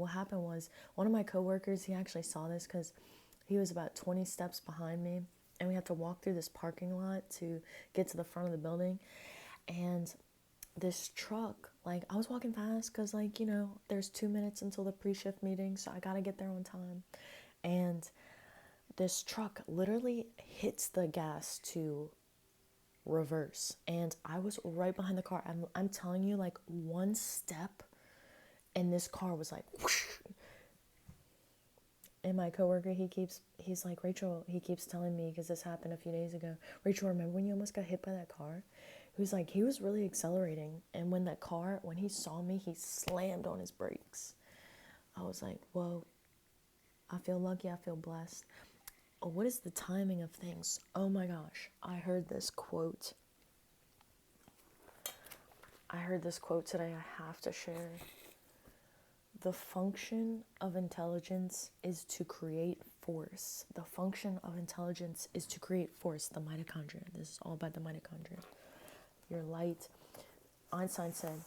what happened was one of my coworkers, he actually saw this because he was about 20 steps behind me, and we had to walk through this parking lot to get to the front of the building. And this truck, like, I was walking fast because, like, there's 2 minutes until the pre-shift meeting, so I gotta get there on time. And this truck literally hits the gas to reverse, and I was right behind the car. I'm telling you, like, one step and this car was like whoosh. And my coworker, he's like, Rachel, he keeps telling me, because this happened a few days ago, Rachel, remember when you almost got hit by that car? He was like, he was really accelerating, and when he saw me, he slammed on his brakes. I was like, whoa, I feel lucky, I feel blessed. Oh, what is the timing of things? Oh my gosh, I heard this quote today. I have to share. The function of intelligence is to create force. The function of intelligence is to create force. The mitochondria. This is all about the mitochondria. Your light. Einstein said,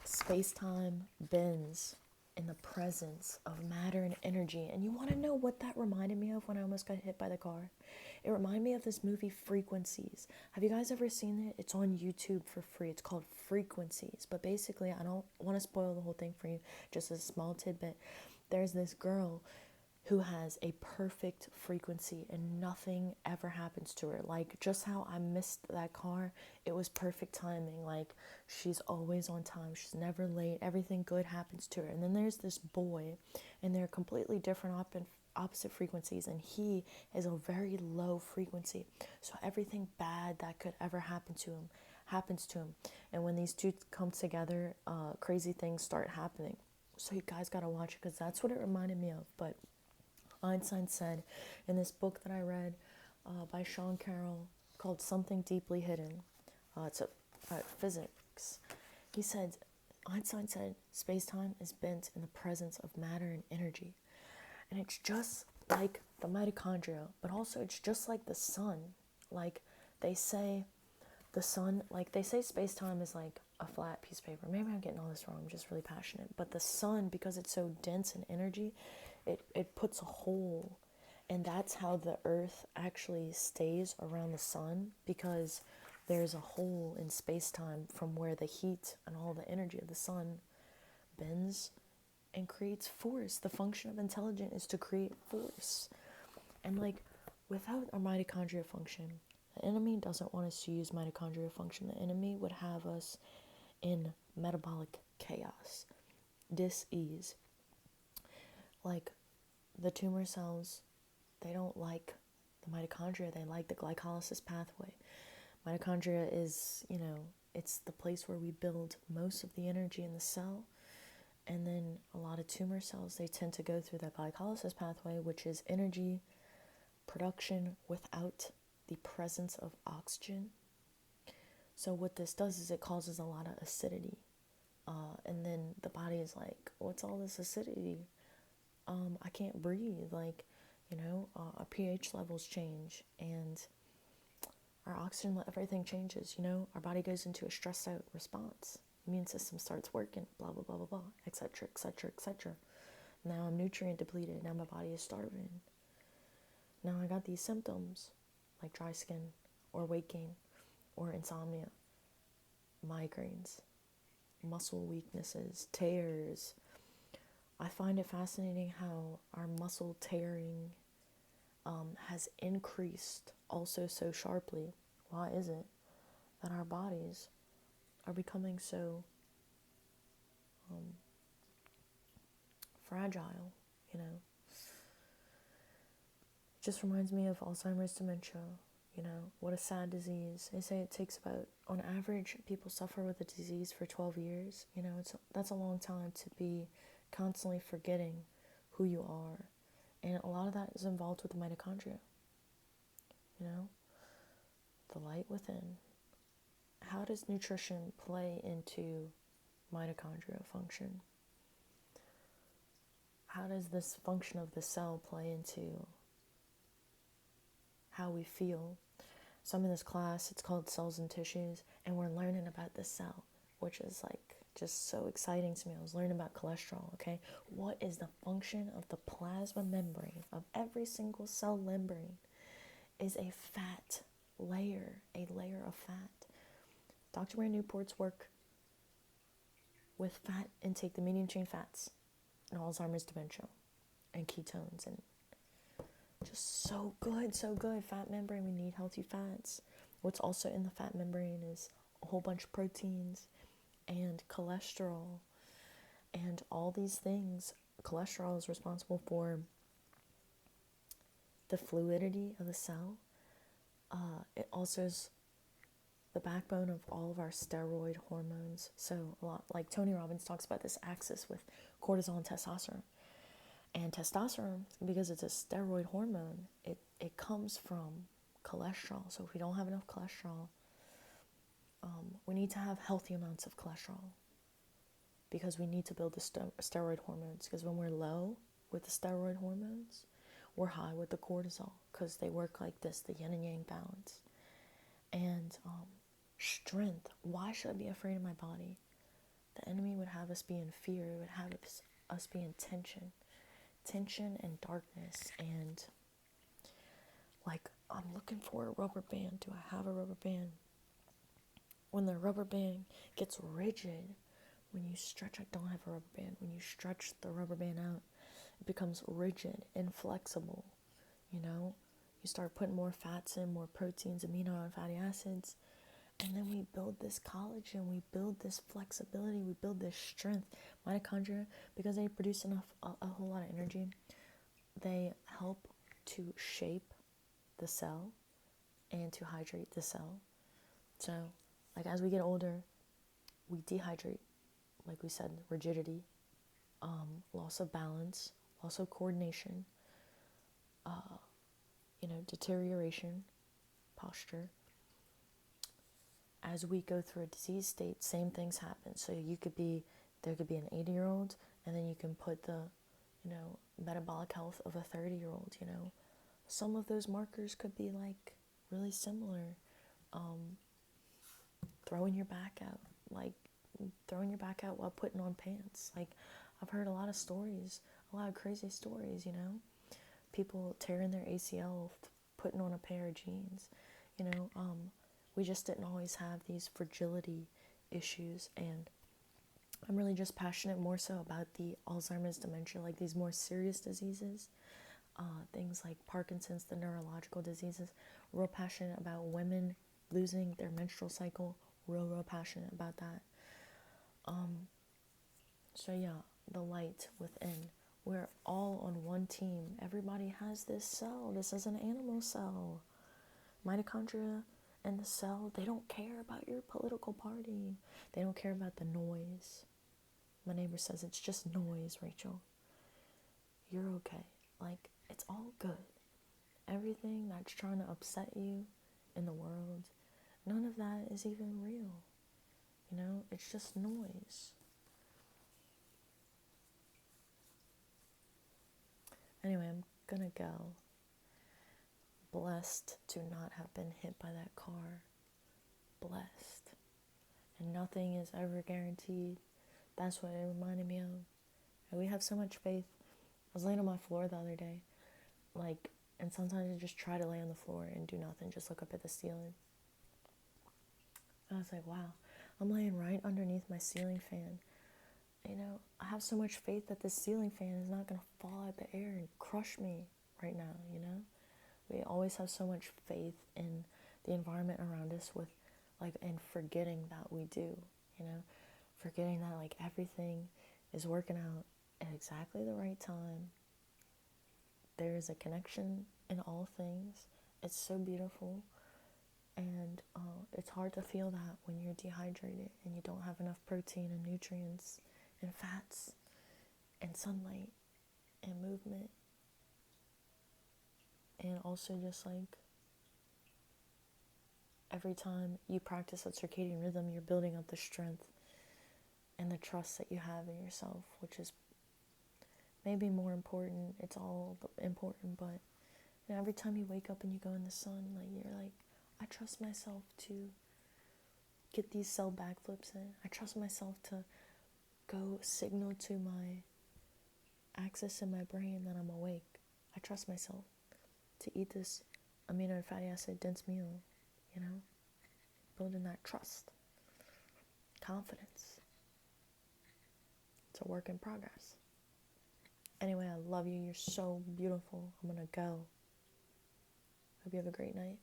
space-time bends in the presence of matter and energy. And you want to know what that reminded me of when I almost got hit by the car? It reminded me of this movie, Frequencies. Have you guys ever seen it? It's on YouTube for free. It's called Frequencies. But basically, I don't want to spoil the whole thing for you, just a small tidbit. There's this girl who has a perfect frequency and nothing ever happens to her. Like, just how I missed that car, it was perfect timing. Like, she's always on time, she's never late, everything good happens to her. And then there's this boy, and they're completely different opposite frequencies, and he is a very low frequency, so everything bad that could ever happen to him happens to him. And when these two come together, crazy things start happening. So you guys gotta watch it, because that's what it reminded me of. But Einstein said in this book that I read by Sean Carroll called Something Deeply Hidden, it's about physics. Einstein said, space-time is bent in the presence of matter and energy. And it's just like the mitochondria, but also it's just like the sun. Like, they say the sun, like they say space-time is like a flat piece of paper. Maybe I'm getting all this wrong, I'm just really passionate. But the sun, because it's so dense in energy, it puts a hole. And that's how the earth actually stays around the sun, because there's a hole in space-time from where the heat and all the energy of the sun bends and creates force. The function of intelligence is to create force. And like, without our mitochondria function, the enemy doesn't want us to use mitochondria function. The enemy would have us in metabolic chaos, dis-ease. Like, the tumor cells, they don't like the mitochondria, they like the glycolysis pathway. Mitochondria is, it's the place where we build most of the energy in the cell. And then a lot of tumor cells, they tend to go through that glycolysis pathway, which is energy production without the presence of oxygen. So what this does is it causes a lot of acidity. And then the body is like, what's all this acidity? I can't breathe. Like, our pH levels change, and our oxygen, everything changes. Our body goes into a stressed out response. Immune system starts working, blah, blah, blah, blah, blah, etc., etc., etc. Now I'm nutrient depleted. Now my body is starving. Now I got these symptoms like dry skin or weight gain or insomnia, migraines, muscle weaknesses, tears. I find it fascinating how our muscle tearing has increased also so sharply. Why is it that our bodies are becoming so fragile? It just reminds me of Alzheimer's, dementia. What a sad disease. They say it takes about, on average, people suffer with a disease for 12 years. That's a long time to be constantly forgetting who you are. And a lot of that is involved with the mitochondria. The light within. How does nutrition play into mitochondria function? How does this function of the cell play into how we feel? So I'm in this class, it's called Cells and Tissues, and we're learning about the cell, which is like just so exciting to me. I was learning about cholesterol, okay? What is the function of the plasma membrane, of every single cell membrane? Is a fat layer, a layer of fat. Dr. Ray Newport's work with fat intake, the medium chain fats, and Alzheimer's dementia, and ketones, and just so good, so good. Fat membrane, we need healthy fats. What's also in the fat membrane is a whole bunch of proteins and cholesterol and all these things. Cholesterol is responsible for the fluidity of the cell. It also is the backbone of all of our steroid hormones. So a lot, like Tony Robbins talks about this axis with cortisol and testosterone. And testosterone, because it's a steroid hormone, it comes from cholesterol. So if we don't have enough cholesterol, we need to have healthy amounts of cholesterol, because we need to build the steroid hormones. Because when we're low with the steroid hormones, we're high with the cortisol, because they work like this, the yin and yang balance. And strength. Why should I be afraid of my body? The enemy would have us be in fear. It would have us be in tension and darkness. And like, I'm looking for a rubber band. Do I have a rubber band? When the rubber band gets rigid, when you stretch, I don't have a rubber band. When you stretch the rubber band out, it becomes rigid, inflexible. You know, you start putting more fats in, more proteins, amino and fatty acids, and then we build this collagen, we build this flexibility, we build this strength. Mitochondria, because they produce a whole lot of energy, they help to shape the cell and to hydrate the cell. So, like, as we get older, we dehydrate, like we said, rigidity, loss of balance, loss of coordination, deterioration, posture. As we go through a disease state, same things happen. So there could be an 80-year-old, and then you can put the, metabolic health of a 30-year-old, Some of those markers could be, like, really similar. Throwing your back out while putting on pants. Like, I've heard a lot of stories, a lot of crazy stories, People tearing their ACL putting on a pair of jeans, we just didn't always have these fragility issues. And I'm really just passionate more so about the Alzheimer's dementia, like these more serious diseases, things like Parkinson's, the neurological diseases. Real passionate about women losing their menstrual cycle, real passionate about that. So yeah, the light within. We're all on one team. Everybody has this cell. This is an animal cell. Mitochondria and the cell, they don't care about your political party. They don't care about the noise. My neighbor says it's just noise, Rachel. You're okay. Like, it's all good. Everything that's trying to upset you in the world, none of that is even real. It's just noise. Anyway, I'm gonna go. Blessed to not have been hit by that car. Blessed. And nothing is ever guaranteed. That's what it reminded me of. And we have so much faith. I was laying on my floor the other day, and sometimes I just try to lay on the floor and do nothing, just look up at the ceiling. And I was like, wow, I'm laying right underneath my ceiling fan. I have so much faith that this ceiling fan is not going to fall out the air and crush me right now, We always have so much faith in the environment around us and forgetting that we do, Forgetting that, everything is working out at exactly the right time. There is a connection in all things. It's so beautiful. And it's hard to feel that when you're dehydrated and you don't have enough protein and nutrients and fats and sunlight and movement. And also just every time you practice a circadian rhythm, you're building up the strength and the trust that you have in yourself, which is maybe more important. It's all important, but every time you wake up and you go in the sun, you're like, I trust myself to get these cell backflips in. I trust myself to go signal to my axis in my brain that I'm awake. I trust myself to eat this amino and fatty acid dense meal, you know? Building that trust, confidence. It's a work in progress. Anyway, I love you. You're so beautiful. I'm gonna go. Hope you have a great night.